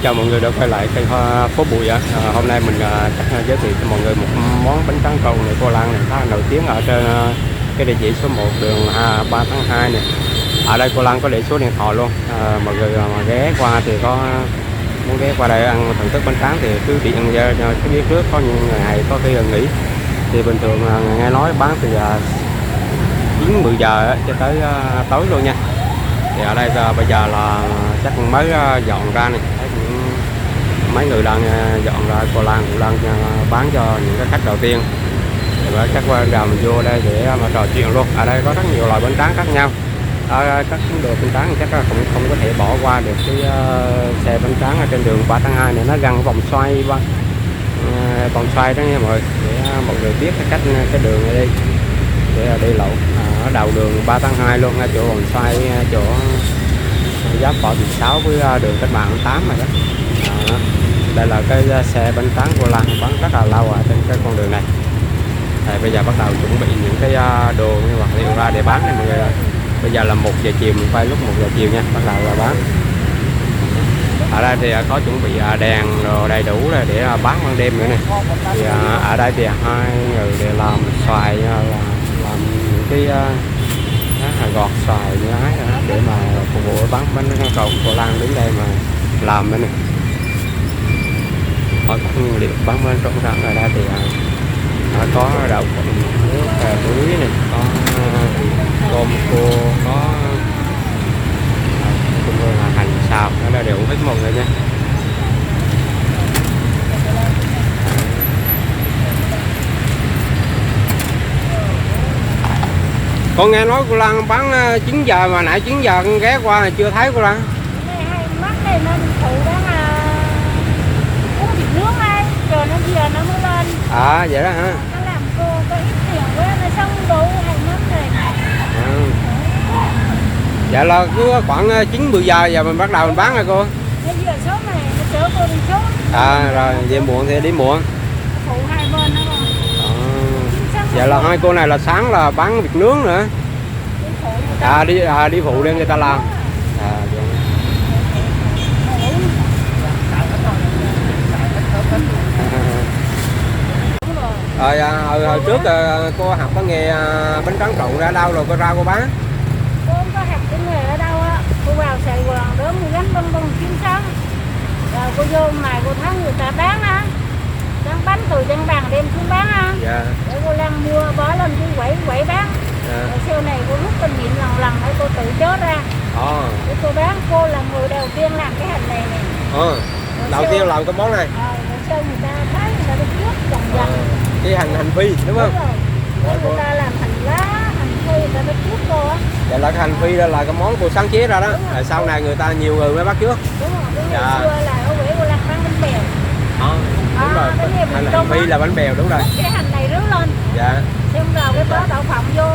chào mọi người đã quay lại kênh phố Bụi ạ. Hôm nay mình chắc giới thiệu cho mọi người một món bánh tráng trộn này cô Lan này khá là nổi tiếng ở trên cái địa chỉ số 1 đường 3 tháng 2 này. Ở đây cô Lan có để số điện thoại luôn. Mọi người mà ghé qua thì muốn ghé qua đây ăn thưởng thức bánh tráng thì cứ đi ăn cái biết trước, có những ngày có khi là nghỉ. Thì bình thường nghe nói bán từ 9-10 giờ cho tới tối luôn nha. Thì ở đây bây giờ là chắc mới dọn ra này, thấy mấy người đang dọn ra cô Lan cũng đang bán cho những cái khách đầu tiên. Thì chắc qua giờ mình vô đây để mà trò chuyện luôn. Ở đây có rất nhiều loại bánh tráng khác nhau. Các đồ bánh tráng chắc là cũng không có thể bỏ qua được cái xe bánh tráng ở trên đường 3 tháng 2 này, nó gắn vòng xoay vòng xoay đó nha mọi người, để mọi người biết cái đường này đi để đi lậu ở đầu đường 3 tháng 2 luôn, ngay chỗ vòng xoay, chỗ giáp Võ Thị Sáu với đường Cách Mạng 8 này đó. Đây là cái xe bánh tráng cô Lan bán rất là lâu ở trên cái con đường này. Thì bây giờ bắt đầu chuẩn bị những cái đồ như vật liệu ra để bán này mọi người. Bây giờ là 1 giờ chiều, mình quay lúc 1 giờ chiều nha, bắt đầu là bán. Ở đây thì có chuẩn bị đèn rồi đầy đủ rồi để bán ban đêm nữa này. Thì ở đây thì hai người để làm xoài, làm những cái gọt xoài như ấy để mà phục vụ bán bánh tráng cô Lan đến đây mà làm nữa này. Có nguyên liệu bán bánh tráng trộn ở đây thì có đậu phộng, nước muối này, có tôm cua, có hành xào, nó là đều hết mọi người nha. Con nghe nói cô Lan bán 9 giờ mà nãy 9 giờ con ghé qua là chưa thấy cô Lan. Mắt này nó phụ đang uống thịt nướng đây, chờ nó giờ nó mới lên. Vậy đó hả? Nó làm cô có ít tiền quá, nó xong đủ hay mất rồi. Dạ là cứ khoảng 9-10 giờ mình bắt đầu mình bán rồi cô. Bây giờ số này nó chở cô đi số. Rồi về muộn thì đi muộn. Phụ hai bên đó không? Dạ là hai cô này là sáng là bán vịt nướng nữa. Đi phụ để người ta làm. Hồi trước cô học có nghề bánh tráng trộn ra đâu rồi cô ra cô bán? Cô không có học cái nghề ở đâu á. Cô vào Sài Gòn đớm người gánh bông bông kiếm sáng. Rồi cô vô này cô thấy người ta bán á. Bán bánh từ trên bàn đem xuống bán á. Dạ. Để cô Lan mua bỏ lên cô quẩy bán. Rồi sau này cô rút kinh nghiệm lần để cô tự chốt ra. Để cô bán, cô là người đầu tiên làm cái hành này này. Đầu tiên làm cái món này. Rồi sau người ta thấy người ta đi trước dần dần. Cái hành phi đúng không? Đúng rồi. Người ta làm hành lá, hành phi người ta bắt trước cô á. Vậy là cái hành phi đó là cái món cô sáng chế ra đó. Rồi sau này người ta nhiều người mới bắt trước. Đúng rồi, xưa là ở quê cô Lan bán bánh bèo. Đúng rồi, hành phi là bánh bèo đúng rồi. Cái hành này rưới lên. Dạ. Xong rồi cái bó đậu phộng vô.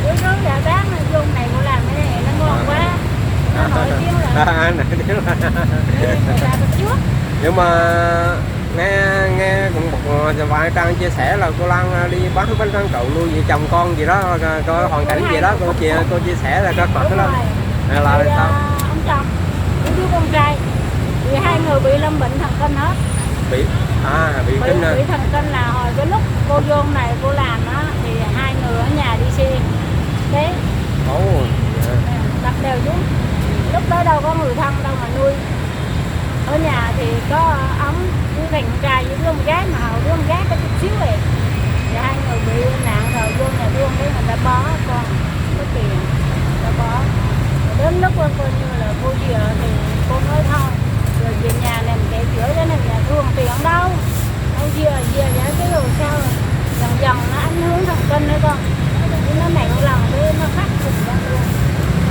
Rưới đã bán vô này cô làm cái này nó ngon quá. Nó nổi tiếng là. Người ta bắt trước. Nhưng mà nghe cũng một vài trang chia sẻ là cô Lan đi bán bánh tráng trộn nuôi vợ chồng con gì đó, có hoàn cảnh gì đó cô chia sẻ là có thật đó. Hay là sao? Ông chồng, đứa con trai, vì hai người bị lâm bệnh thần kinh hết. Bị kinh bị thần kinh là hồi cái lúc cô vô này cô làm á thì hai người ở nhà đi xe thế. Đặt đều xuống. Lúc đó đâu có người thân đâu mà nuôi. Ở nhà thì có ống đứa thằng trai với đứa con gái, mà hồi đứa con gái có chút xíu liền. Thì hai người bị nạn rồi vô nhà thương để người ta bó con có tiền, người ta bó. Rồi đến lúc coi như là cô về thì cô nói thôi, rồi về nhà làm kẻ chữa cái này nhà thương tiền ở đâu. Đâu về giải cái rồi sao rồi. Dần dần nó ảnh hưởng thần kinh nữa con. Nó nặng lần thế nó khắc phục ra luôn.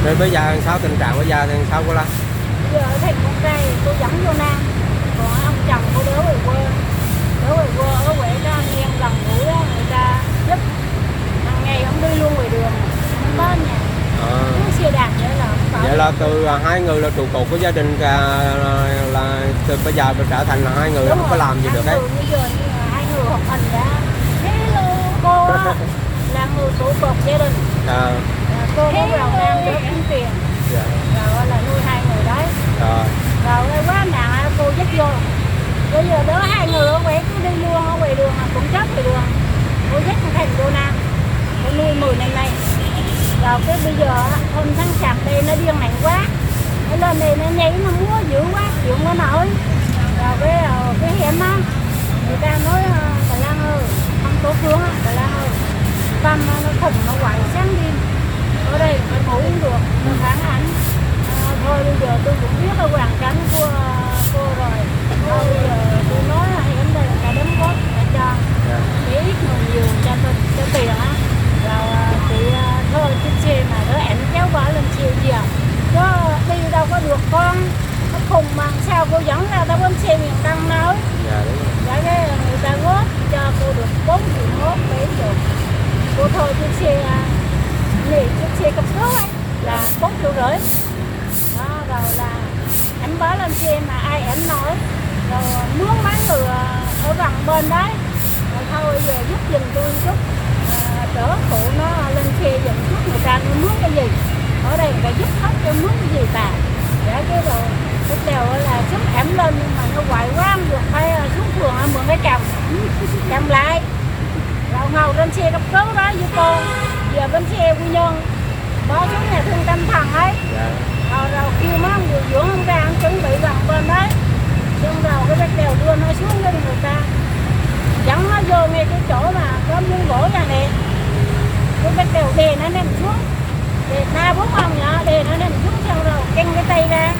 Rồi bây giờ sao, tình trạng bây giờ thì sao cô Lan? Bây giờ thằng con trai cô dẫn vô Nam, còn ông chồng cô đỡ về quê ở quê ra nghe gần gũi đó, người ta giúp hàng ngày ông đi luôn ngoài đường không có nhà. Xe đạp vậy là vậy là từ hai người là trụ cột của gia đình, là từ bây giờ trở thành là hai người không có làm gì được đấy. Bây giờ hai người học hành đã hello cô á, là người trụ cột gia đình. Cô có vào Nam để kiếm tiền. Rồi là nuôi hai người đấy. rồi đây quá nạn cô dắt vô. Bây giờ đỡ hai người ở quậy cứ đi luôn ở ngoài đường mà cũng chết ngoài đường. Cô dắt con thành cô Nam, cô nuôi 10 năm nay. Rồi cái bây giờ hôm tháng chạp đây nó điên mạnh quá, nó lên đây nó nhảy nó múa dữ quá chịu không có nổi. Rồi cái hiểm á, người ta nói Bà Lan ơi, không tổ phương á, Bà Lan ơi, tâm nó khủng nó quậy sáng đêm ở đây phải ngủ cũng được, nó phản ảnh. Thôi bây giờ tôi cũng biết là hoàn cảnh của cô rồi. Thôi bây giờ tôi nói là hiểm đây là cả đóng góp cả cho để ít người nhiều cho tiền á. Rồi chị thôi chiếc xe mà đỡ ảnh kéo bỏ lên chiều nhiều chứ đi đâu có được con, nó khùng mà sao cô dẫn ra tao bấm xe miền Đông nói. Dạ đúng rồi. Dạ cái người ta góp cho cô được 4 triệu mốt mấy được. Cô thôi chiếc xe nghỉ chiếc xe cấp cứu ấy là 4 triệu rưỡi. Đó, rồi là ảnh bỏ lên xe mà ai ảnh nói. Rồi mướn mấy người ở gần bên đấy. Rồi thôi giờ giúp giùm tôi chút. Đỡ phụ nó lên xe giùm chút, người ta mướn cái gì. Ở đây người ta giúp hết cho mướn cái gì bà. Dạ cái rồi lúc đầu là xuống ẩm lên nhưng mà nó quậy quá không được, phải xuống phường mượn cái cầm lại. Rồi ngồi trên xe cấp cứu đó với cô. Giờ bên xe Quy Nhơn bỏ xuống nhà thương tâm thần ấy. Dạ. Rồi kêu má ông điều dưỡng không ra, ông chuẩn bị gần bên đấy. Xong rồi cái bắt đầu đưa nó xuống với người ta, dẫn nó vô ngay cái chỗ mà có miếng gỗ ra nè. Cái bắt đầu đè nó ném xuống, đè 3-4 ông nhở, đè nó ném xuống xong rồi căng cái tay ra,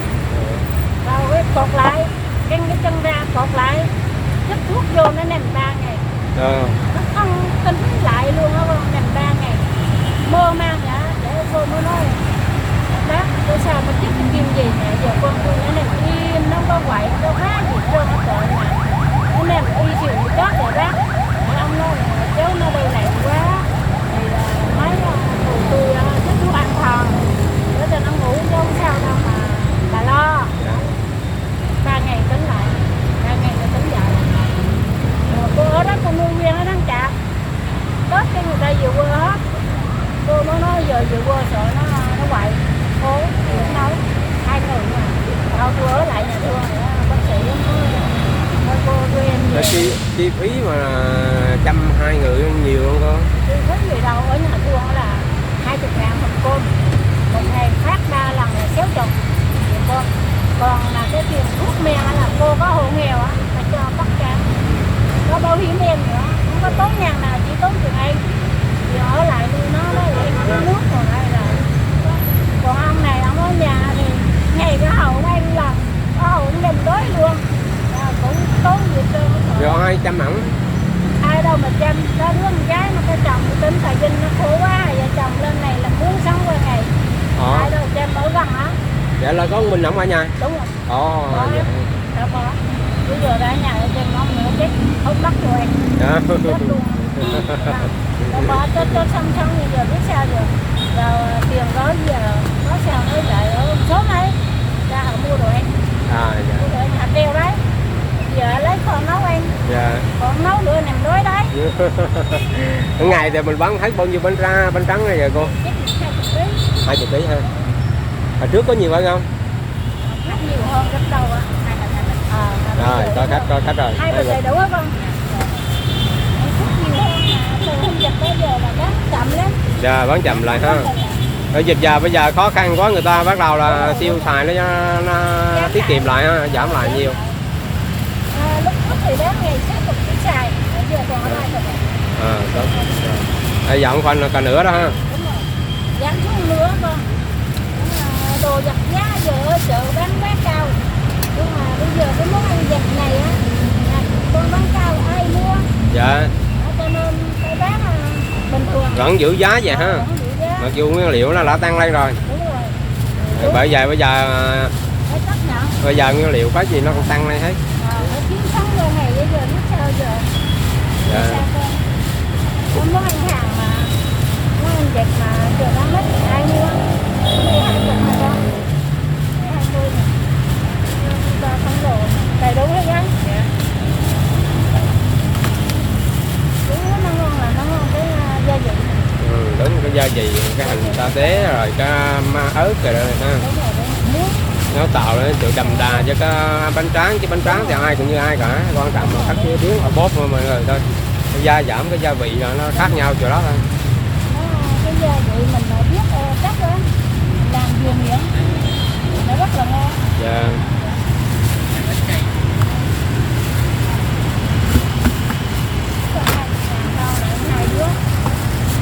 rồi cái cột lại, căng cái chân ra cột lại, chích thuốc vô nó ném 3 ngày. Nó không tính lại luôn á, ném 3 ngày mơ mang nhở. Để cô mới nói bác tại sao mà chích cái kim gì nè, giờ con tôi nó ném im, nó có quậy, nó phá gì trơn nó tội mà nó ném y chịu chết rồi bác. Ông nói là cháu nó đây này quá thì mấy tôi thích thuốc an thần để cho nó ngủ chứ không sao đâu mà bà lo. 3 ngày tính lại, 3 ngày rồi tính dậy. Rồi cô ở đó cô nuôi nguyên ở tháng Chạp, Tết cái người ta về quê hết. Cô mới nói giờ về quê sợ nó quậy, cố cũng nói 2 người mà. Đâu tôi ở lại nhà thương bác sĩ nói cô đưa em về. Chi phí mà chăm 2 người nhiều không cô? Chi phí gì đâu, ở nhà thương là 20.000 một con, một ngày phát 3 lần là 6 chục một con. Còn là cái tiền thuốc men là cô có hộ nghèo á, phải cho tất cả. Có bảo hiểm em nữa, không có tốn ngàn nào, chỉ tốn tiền ấy. Thì ở lại nuôi nó lại uống nước còn lại là. Còn ông này ông ở nhà thì ngày cái hậu anh lần, có hậu cũng đem tới luôn. Cũng tốn việc trơn. Rồi ai chăm ẩn? Ai đâu mà chăm, có đứa con gái mà cái chồng tính tài dinh nó khổ quá, giờ chồng lên này là muốn sống qua ngày. Ai đâu chăm ở gần á. Dạ là có mình ổng ở nhà. Đúng rồi. Dạ. Đâu có. Bây giờ đã ở nhà ở trên ông nữa chết, không đất rồi. Dạ. Chết luôn. Rồi bỏ chết xong bây giờ biết sao giờ. Rồi tiền đó giờ có sao nói lại ở số ấy ra họ mua đồ ăn. Dạ. Mua đồ ăn hạt đeo đấy. Giờ lấy con nấu ăn. Dạ. Còn nấu nữa nằm đói đấy. Một ngày thì mình bán hết bao nhiêu bánh trắng này vậy cô? 20 kg ha. Hồi trước có nhiều hơn không? Khách nhiều hơn rất đâu á. Rồi, có khách rồi. 2 bịch đầy đủ không? Khách nhiều hơn mà từ hôm dịch tới giờ là bán chậm lắm. Dạ, bán chậm lại ha. Ở dịch giờ bây giờ khó khăn quá, người ta bắt đầu là tiêu xài nó tiết kiệm lại ha, giảm lại nhiều. Lúc trước thì đến ngày 6 cục cái xài, giờ còn ở 2 cục. Đúng. Bây giờ khoảng còn nữa đó ha. Đúng rồi. Giảm xuống nữa con. Đồ giặt giá giờ ở chợ bán quá cao. Nhưng mà bây giờ cái món ăn giặt này á, con bán cao ai mua. Dạ. Cho nên cái bán bình thường. Vẫn giữ giá vậy ha. Mặc dù nguyên liệu nó đã tăng lên rồi. Đúng rồi. Bởi vậy bây giờ nguyên liệu có gì nó cũng tăng lên hết. Ở kiếm sống giờ này bây giờ biết sao giờ. Dạ. Có món ăn hàng mà món ăn vặt mà giờ nó mất ai mua. Đây 20 mà con. Đây 20 nè. Ba phân đồ đầy đủ hết á. Dạ. Đúng nó ngon là nó ngon cái gia vị. Đúng cái gia vị, cái hành sa tế rồi cái ớt rồi đó ha. Đúng rồi, muối. nó tạo lên sự đậm đà cho cái bánh tráng, chứ bánh tráng thì ai cũng như ai cả, quan trọng là cách chế biến ở bóp thôi mọi người thôi. Cái gia giảm cái gia vị là nó khác nhau chỗ đó thôi. Cái gia vị mình mà biết chắc đó làm vừa miệng nó rất là ngon. Dạ. Hai đứa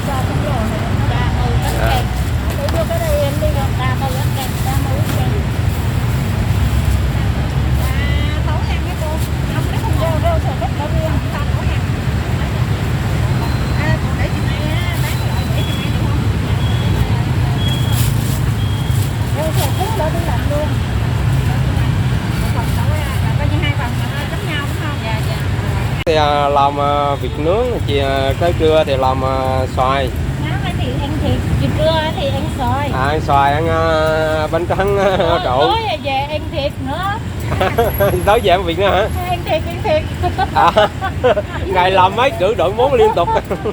cho trong lò này ra ngồi cắt cành, để vô cái đây em đi rồi ra ngồi cắt cành, ra ngồi cắt cành. Tối ăn cái cô, không lấy không rau rau sợi đất đâu riêng, ta tối ăn. Còn để chị Mai á, bán lại để chị Mai được không? Rau sợi cuốn đỡ tôi làm luôn. Phần tối là coi như hai phần mà giống nhau đúng không? Dạ dạ. Thì làm vịt nướng, tới trưa thì làm xoài. Sáng thì ăn thịt, chiều trưa thì ăn xoài. Ăn xoài, ăn bánh tráng trộn. Tối về ăn thịt nữa. Tối về ăn vịt nữa hả? Ăn thịt. À, ngày làm mấy cử đổi món liên tục.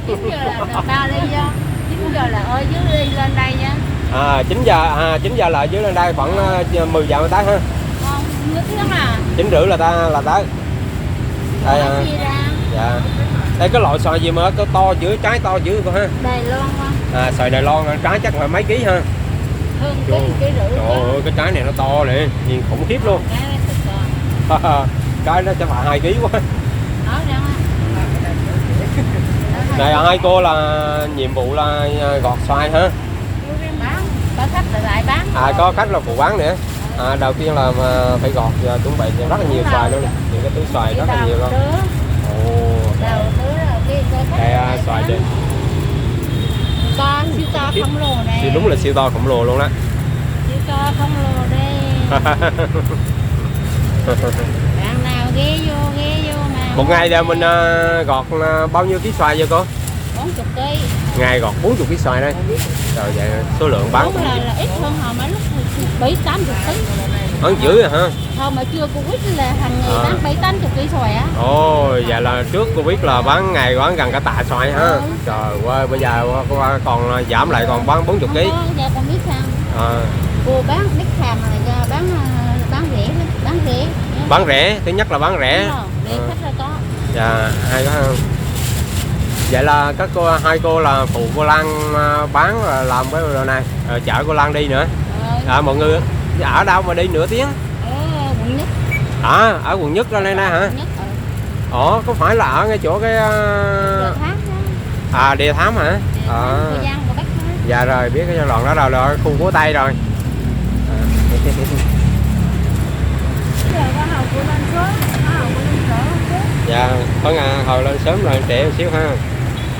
9 giờ là ba đi vô. 9 giờ là ở dưới đi lên đây nha. 9 giờ là dưới lên đây khoảng 10 giờ mới tới ha. Không, nửa tiếng à. 9 rưỡi là tới. Đây Chia ra. dạ. Đây cái loại xoài gì mà có to dữ, trái to dữ con ha. Đài Loan không? Xoài Đài Loan trái chắc là mấy ký ha. Hơn ký rưỡi. Trời ơi, cái trái này nó to nè, nhìn khủng khiếp luôn. Cái này thịt bò. Trái nó chắc phải 2 ký quá. Đó ra. Này hai cô là nhiệm vụ là gọt xoài hả? Bán, có khách lại bán. Có khách là phụ bán nữa. Đầu tiên là phải gọt và chuẩn bị rất là nhiều xoài luôn, những cái túi xoài rất là nhiều luôn. Đây xoài đi. To, siêu to khổng lồ này. Đúng là siêu to khổng lồ luôn đó. Siêu to khổng lồ đây. Bạn nào ghé vô mà. Một ngày là mình gọt bao nhiêu ký xoài vậy cô? 40 kg. Ngày gọt 40 ký xoài đây. Rồi vậy số lượng bán cũng là ít hơn họ mấy lúc 70-80 kg. Bán dữ rồi hả? Thôi mà chưa Covid là hàng ngày bán 7-80 kg xoài á. Ồ, vậy là trước Covid là bán ngày bán gần cả tạ xoài ha. Trời ơi, bây giờ còn giảm lại còn bán 40 kg. Giờ còn biết sao? Cô bán biết hàng là bán rẻ. Bán rẻ, thứ nhất là bán rẻ. Rẻ khách là có. Dạ, hay quá ha. Vậy là hai cô là phụ cô Lan bán và làm cái đồ này, chở cô Lan đi nữa. Mọi người ở đâu mà đi nửa tiếng? Ở quận Nhất. Ở quận Nhất ra đây nè hả? Ủa, có phải là ở ngay chỗ cái Địa Thám hả? Dạ rồi, biết cái giai đoạn đó rồi, khu phố Tây rồi. Dạ, có hồi lên sớm rồi trễ một xíu ha.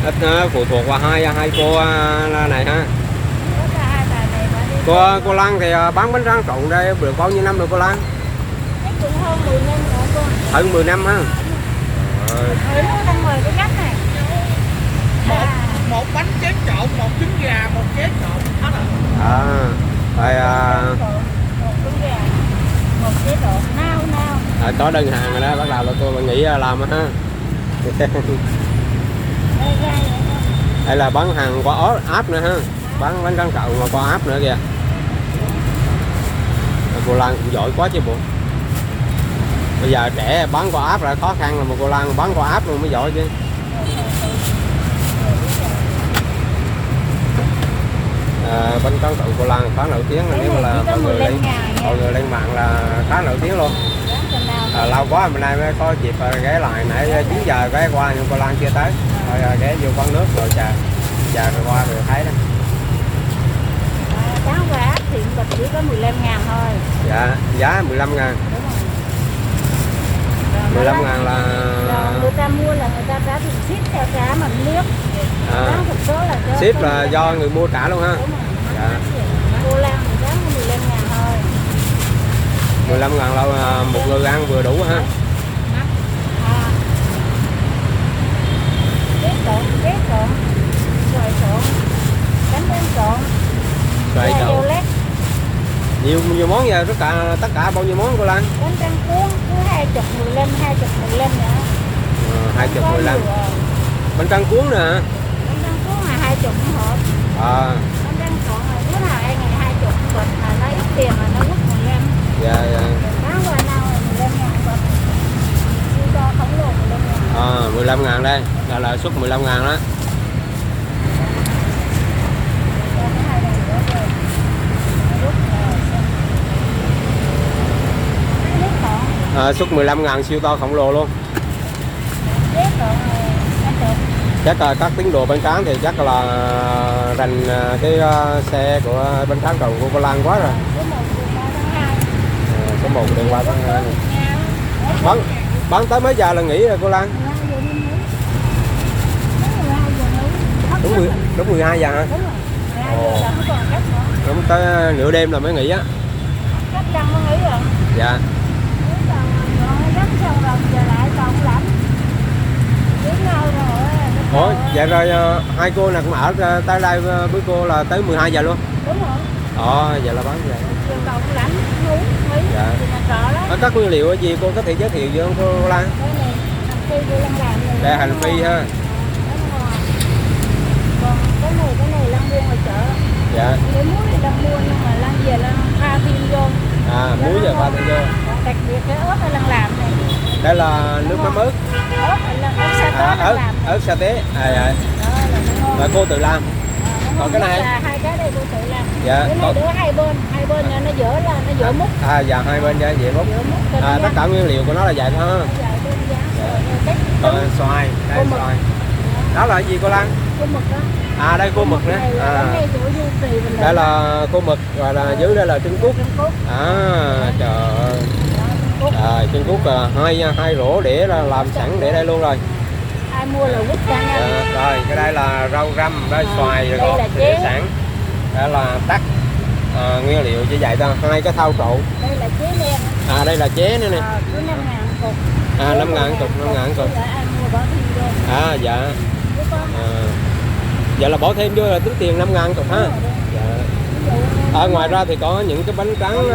Ít phụ thuộc vào hai cô này ha. Cô Lan thì bán bánh tráng trộn đây được bao nhiêu năm rồi cô Lan? Hơn 10 năm rồi cô. Hơn 10 năm ha. Một bánh chén trộn, một trứng gà, một chén trộn hết rồi. Một chế độ nao. Có đơn hàng rồi đó, bắt đầu là cô nghĩ làm ha. Đây là bán hàng qua app nữa ha, bán bánh tráng trộn mà qua app nữa kìa. Cô Lan cũng giỏi quá chứ bộ. Bây giờ trẻ bán qua app là khó khăn, là một cô Lan bán qua app luôn mới giỏi chứ. Bánh tráng trộn cô Lan khá nổi tiếng, nếu mà là mọi người lên mạng là khá nổi tiếng luôn. Lâu quá hôm nay mới có dịp ghé lại, nãy 9 giờ ghé qua nhưng cô Lan chưa tới. Rồi ghé vô quán nước rồi chờ rồi qua rồi thấy đó. Giá qua áp thì bịch chỉ có 15.000 thôi. Dạ, giá 15.000. 15.000 là người ta mua là người ta trả tiền ship theo giá mà nước. Thực số là ship là do người mua trả luôn ha. Dạ. Cô Lan thì giá 15.000 thôi. 15.000 là một người ăn vừa đủ ha. Két trộn, xoài trộn, bánh tráng trộn, xoài trộn. Nhiều món vậy, tất cả bao nhiêu món cô Lan? Bánh tráng cuốn cứ 20, 15 nữa. 20, 15. Bánh tráng cuốn nè hả? Bánh tráng cuốn là 20 hộp. Bánh tráng trộn là cứ là ngày 20 bịch mà nó ít tiền mà nó quất 15. dạ dạ. Bán qua nào 15.000 bịch. Siêu to khổng lồ 15.000. 15 ngàn đây, là suất 15 ngàn đó. Cho cái hai này nữa rồi. Rút nước còn. Suất 15 ngàn siêu to khổng lồ luôn. Nước còn ăn được. Chắc là các tín đồ bánh tráng thì chắc là rành cái xe của bánh tráng cầu của cô Lan quá rồi. Số 1 đường 3 tháng 2 này. Bán tới mấy giờ là nghỉ rồi cô Lan? Đúng 12 giờ hả? Đúng tới nửa đêm là mới nghỉ á. Dạ. Ủa, dạ rồi hai cô là cũng ở tới đây với cô là tới 12 giờ luôn. Đúng rồi. Vậy là bán vậy. Chiều cầu cũng lãnh ngủ nghỉ Dạ. thì nhà trọ đó. Các nguyên liệu gì cô có thể giới thiệu với cô Lan? Đây này, hành phi cô Lan làm này. Đây hành phi ha. Còn cái này Lan mua ngoài chợ. Dạ. Cái muối này Lan mua nhưng mà Lan về Lan pha thêm vô. Muối giờ pha thêm vô. Còn đặc biệt cái ớt này Lan làm này. Đây là nước mắm ớt. Ớt này là ớt sa tế Lan làm. Ớt sa tế. Đó là nó ngon. Và cô tự làm. Còn cái này? Là hai cái đây cô tự làm. Dạ. Cái này để hai bên nó dở là nó dở mút. Dạ hai bên cho vậy mút. Dở mút. Tất cả nguyên liệu của nó là vậy thôi ha. Xoài, đây xoài. Đó là gì cô Lan? Cô mực đó. Đây cô mực nữa. Đây là cô mực và là dưới đây là trứng cút. Trời ơi. Rồi trứng cút hai rổ để làm sẵn để đây luôn rồi. Ai mua là quýt ra nha. Rồi cái đây là rau răm, đây xoài rồi ngọt để sẵn. Đây là tắc nguyên liệu như vậy thôi, hai cái thau trộn. Đây là chế đen. Đây là chế nữa nè. Cứ 5.000 cục. 5.000 cục, 5.000 cục. Ai mua bỏ thêm vô. Dạ. Vậy là bỏ thêm vô là tính tiền 5.000 cục ha. Dạ. Ngoài ra thì có những cái bánh tráng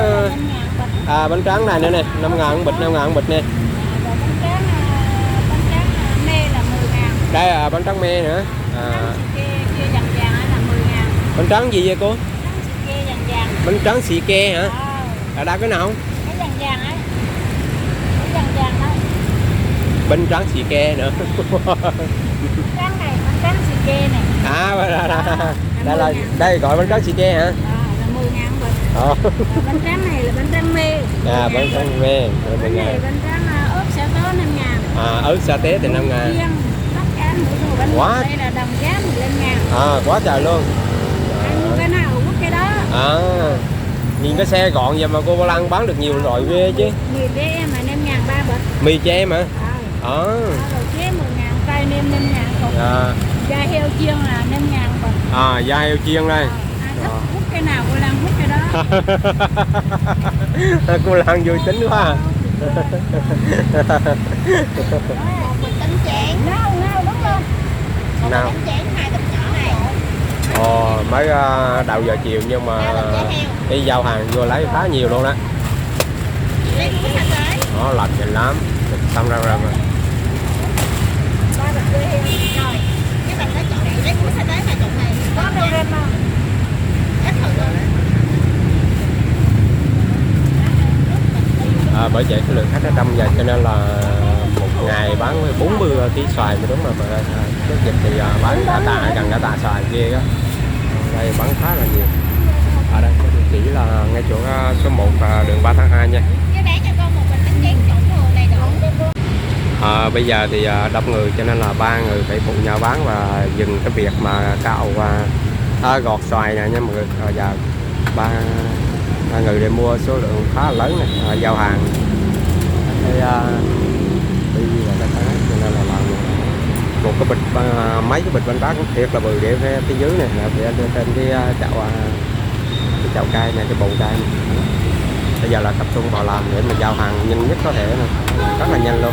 bánh tráng này nữa nè, 5.000 bịch, 5.000 bịch nè. Bánh tráng mê là 10.000. Đây là bánh tráng mê nữa. Kia vàng vàng là 10.000. Bánh tráng gì vậy cô? Kia vàng vàng. Bánh tráng xì ke hả? Đa cái nào không? Cái vàng vàng ấy. Cái vàng vàng đó. Bánh tráng xì ke nữa. Tráng này, bánh tráng xì ke này. Đây gọi bánh tráng xì ke hả? Là 10.000 bịch. Bánh tráng này là bánh tráng mê. Bánh tráng mê. Bánh này bánh tráng ớt sa tế 5.000. Ớt sa tế thì 5.000. Tất cả mỗi bánh Quá. đây là đồng giá 15.000. Quá trời luôn. Anh mua cái nào quất cái đó. Nhìn cái xe gọn vậy mà cô Lan bán được nhiều loại ghê chứ. Mì cho em mà 5.000 3 bịch. Mì cho em hả? Rồi chế 10.000, tay nêm 5.000 cục. Da heo chiên là 5.000 bịch. Da heo chiên đây. Ai thích quất cái nào cô Lan quất cái đó. Cô Lan vui tính quá à. Một bịch bánh tráng. Nào đúng không? Một bịch bánh tráng 2 bịch nhỏ này. Mới đầu giờ chiều nhưng mà đi giao hàng vô lấy khá nhiều luôn đó. Nó lạnh nhanh lắm. Xong ra rồi. 3 bịch dưa heo. Rồi. Cái bịch đó chọn này lấy của sa tế mà chọn này. Có đâu em không? Ít hơn rồi. Bởi vậy cái lượng khách ở trong vậy cho nên là một ngày bán 40 kg xoài mới đúng mà trước dịch thì bán gần cả tạ xoài kia á. Đây bán khá là nhiều. Ở đây cái địa chỉ là ngay chỗ số 1 đường 3 tháng 2 nha. Cái bé cho con một bịch bánh tráng trộn đồ này đủ. Bây giờ thì đông người cho nên là 3 người phải phụ nhau bán và dừng cái việc mà cạo và gọt xoài này nha mọi người. Giờ ba người để mua số lượng khá là lớn này, giao hàng đi là cái cho nên là làm một cái bịch mấy cái bịch bánh tráng thiệt là bự để phía dưới này là để trên cái chậu cây này, cái bầu cây này. Bây giờ là tập trung vào làm để mà giao hàng nhanh nhất có thể này, rất là nhanh luôn.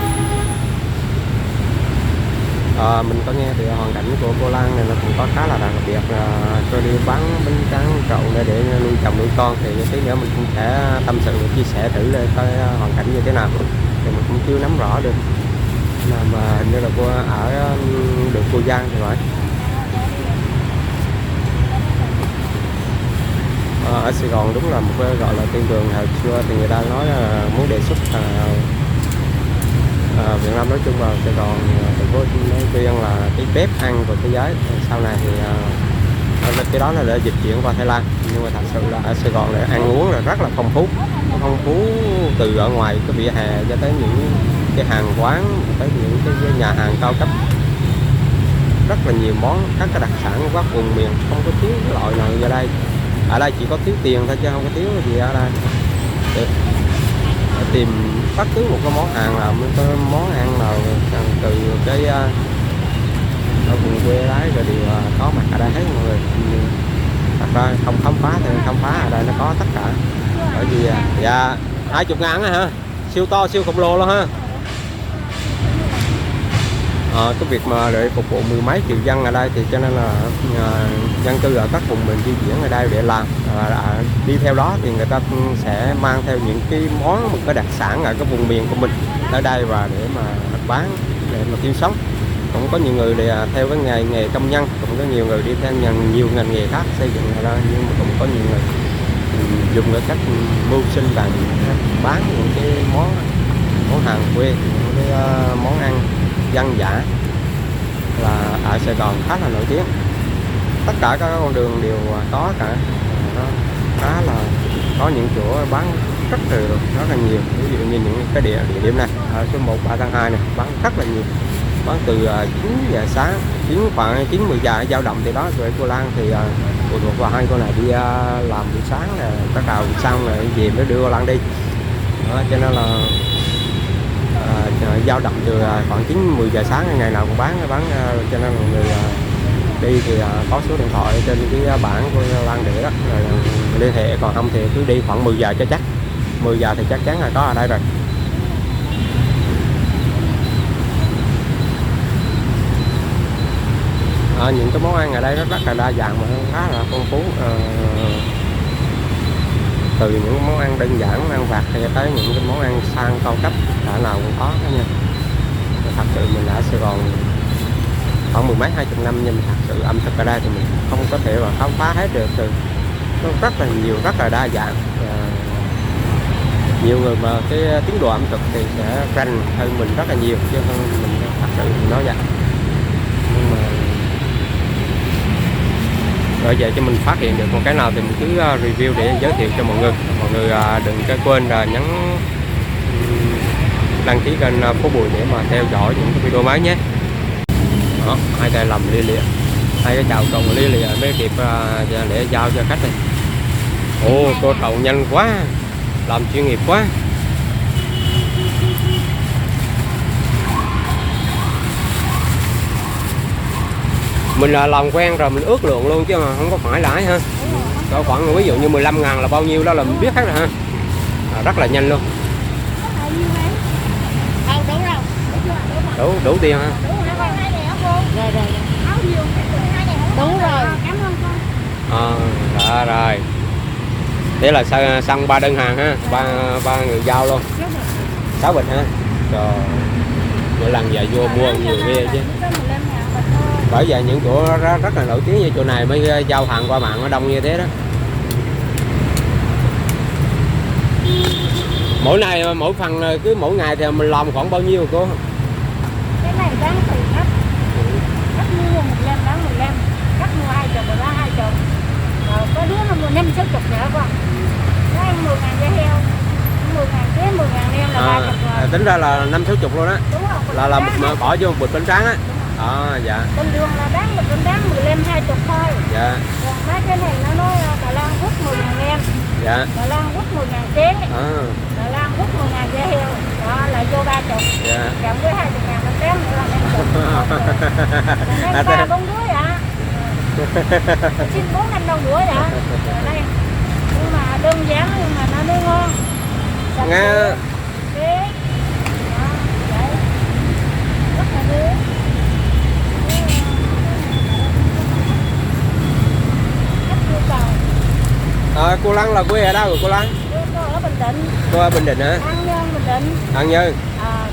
Mình có nghe thì hoàn cảnh của cô Lan này nó cũng có khá là đặc biệt, cho đi bán bánh tráng trộn để nuôi chồng nuôi con, thì tí nữa mình cũng sẽ tâm sự chia sẻ thử lên coi hoàn cảnh như thế nào, thì mình cũng chưa nắm rõ được. Mà hình như là cô ở đường Cô Giang thì phải. Ở Sài Gòn đúng là một cái gọi là thiên đường hồi xưa thì người ta nói là muốn đề xuất Việt Nam nói chung là Sài Gòn thành phố Hồ Chí Minh nói riêng là cái bếp ăn của thế giới. Sau này thì cái đó là để dịch chuyển qua Thái Lan, nhưng mà thật sự là ở Sài Gòn để ăn uống là rất là phong phú từ ở ngoài cái vỉa hè cho tới những cái hàng quán, tới những cái nhà hàng cao cấp, rất là nhiều món các cái đặc sản của các vùng miền, không có thiếu cái loại nào ở đây. Ở đây chỉ có thiếu tiền thôi chứ không có thiếu gì ở đây. Để tìm bất cứ một cái món hàng nào, cái món ăn nào từ cái ở vùng quê đấy rồi đều có mặt ở đây hết mọi người. Thật ra không khám phá thì khám phá ở đây nó có tất cả. Bởi vì dạ 20.000 á hả, siêu to siêu khổng lồ luôn ha. Cái việc mà để phục vụ mười mấy triệu dân ở đây thì cho nên là dân cư ở các vùng miền di chuyển ở đây để làm, đi theo đó thì người ta sẽ mang theo những cái món, một cái đặc sản ở cái vùng miền của mình ở đây và để mà bán, để mà kiếm sống. Cũng có nhiều người thì theo cái nghề công nhân, cũng có nhiều người đi theo nhiều ngành nghề khác xây dựng ở đây, nhưng mà cũng có nhiều người dùng cái cách mưu sinh bằng bán những cái món hàng quê, những cái món ăn dân dã là ở Sài Gòn khá là nổi tiếng. Tất cả các con đường đều có cả, nó khá là có những chỗ bán rất là nhiều. Ví dụ như những cái địa điểm này ở số 1 3 tháng 2 này bán rất là nhiều, bán từ 9 giờ sáng, khoảng 9-10 giờ dao động thì đó. Rồi cô Lan thì một và hai cô này đi làm buổi sáng là bắt đầu xong rồi về mới đưa cô Lan đi đó, cho nên là dao động từ khoảng 9-10 giờ sáng ngày nào cũng bán cho nên là người đi thì có số điện thoại trên cái bảng của Lan để đó rồi liên hệ, còn không thì cứ đi khoảng 10 giờ cho chắc, 10 giờ thì chắc chắn là có ở đây rồi. Những cái món ăn ở đây rất là đa dạng mà khá là phong phú, từ những món ăn đơn giản, ăn vặt cho tới những cái món ăn sang cao cấp, cả nào cũng có đó nha. Thật sự mình ở Sài Gòn khoảng 10 mấy 20 năm, nhưng thật sự ẩm thực ở đây thì mình không có thể mà khám phá hết được, nó rất là nhiều, rất là đa dạng. Nhiều người mà cái tiến độ ẩm thực thì sẽ rành hơn mình rất là nhiều, chứ không mình thật sự mình nói vậy. Nhưng mà bởi vậy cho mình phát hiện được một cái nào thì mình cứ review để giới thiệu cho mọi người. Mọi người đừng có quên là nhấn đăng ký kênh Phố Bùi để mà theo dõi những cái video mới nhé. Đó, hai tay lầm lia lịa, hai cái chào cộng lia lịa mới kịp để giao cho khách này. Ồ, cô trầu nhanh quá, làm chuyên nghiệp quá. Mình là làm quen rồi mình ước lượng luôn chứ mà không có phải lãi ha. Có khoảng ví dụ như 15.000 là bao nhiêu đó là mình biết hết rồi ha. Rất là nhanh luôn. Đủ tiền ha. Đúng rồi. Rồi. Thế là xăng 3 đơn hàng ha, ba người giao luôn. 6 bịch ha. Rồi. Mỗi lần về vô mua nhiều ghê chứ. Bởi vậy những chỗ rất là nổi tiếng như chỗ này mới giao hàng qua mạng nó đông như thế đó. Mỗi phần cứ mỗi ngày thì mình làm khoảng bao nhiêu cô? Cái này bán tùy khách. Khách mua 15 bán 15, khách mua 20 rồi bán 20. Rồi có đứa nó mua 50-60 nữa con. Nó ăn 10.000 da heo, 10.000 kế 10.000 nem là 30 rồi. Tính ra là 50-60 luôn đó. Đúng không? Là một bỏ vô một bịch bánh tráng á. Dạ. Bình thường là bán một bánh tráng 15-20 thôi. Dạ. Còn mấy cái này nó nói Đà Lan quất 10.000 nem. Dạ. Đà Lan quất 10.000 kế. Đà Lan quất 10.000 da heo. Đó là vô 30. Dạ. Cộng với 20.000 bánh tráng nữa là 50. Nên 3-4 đứa ạ. Xin 4-5 đồng rưỡi ạ. Đây. Nhưng mà đơn giản nhưng mà nó mới ngon. Nghe. Kế. Đó, vậy. Rất là nướng. Cô Lan là quê ở đâu rồi cô Lan? Cô ở Bình Định. Cô ở Bình Định hả? An Nhơn, Bình Định. An Nhơn.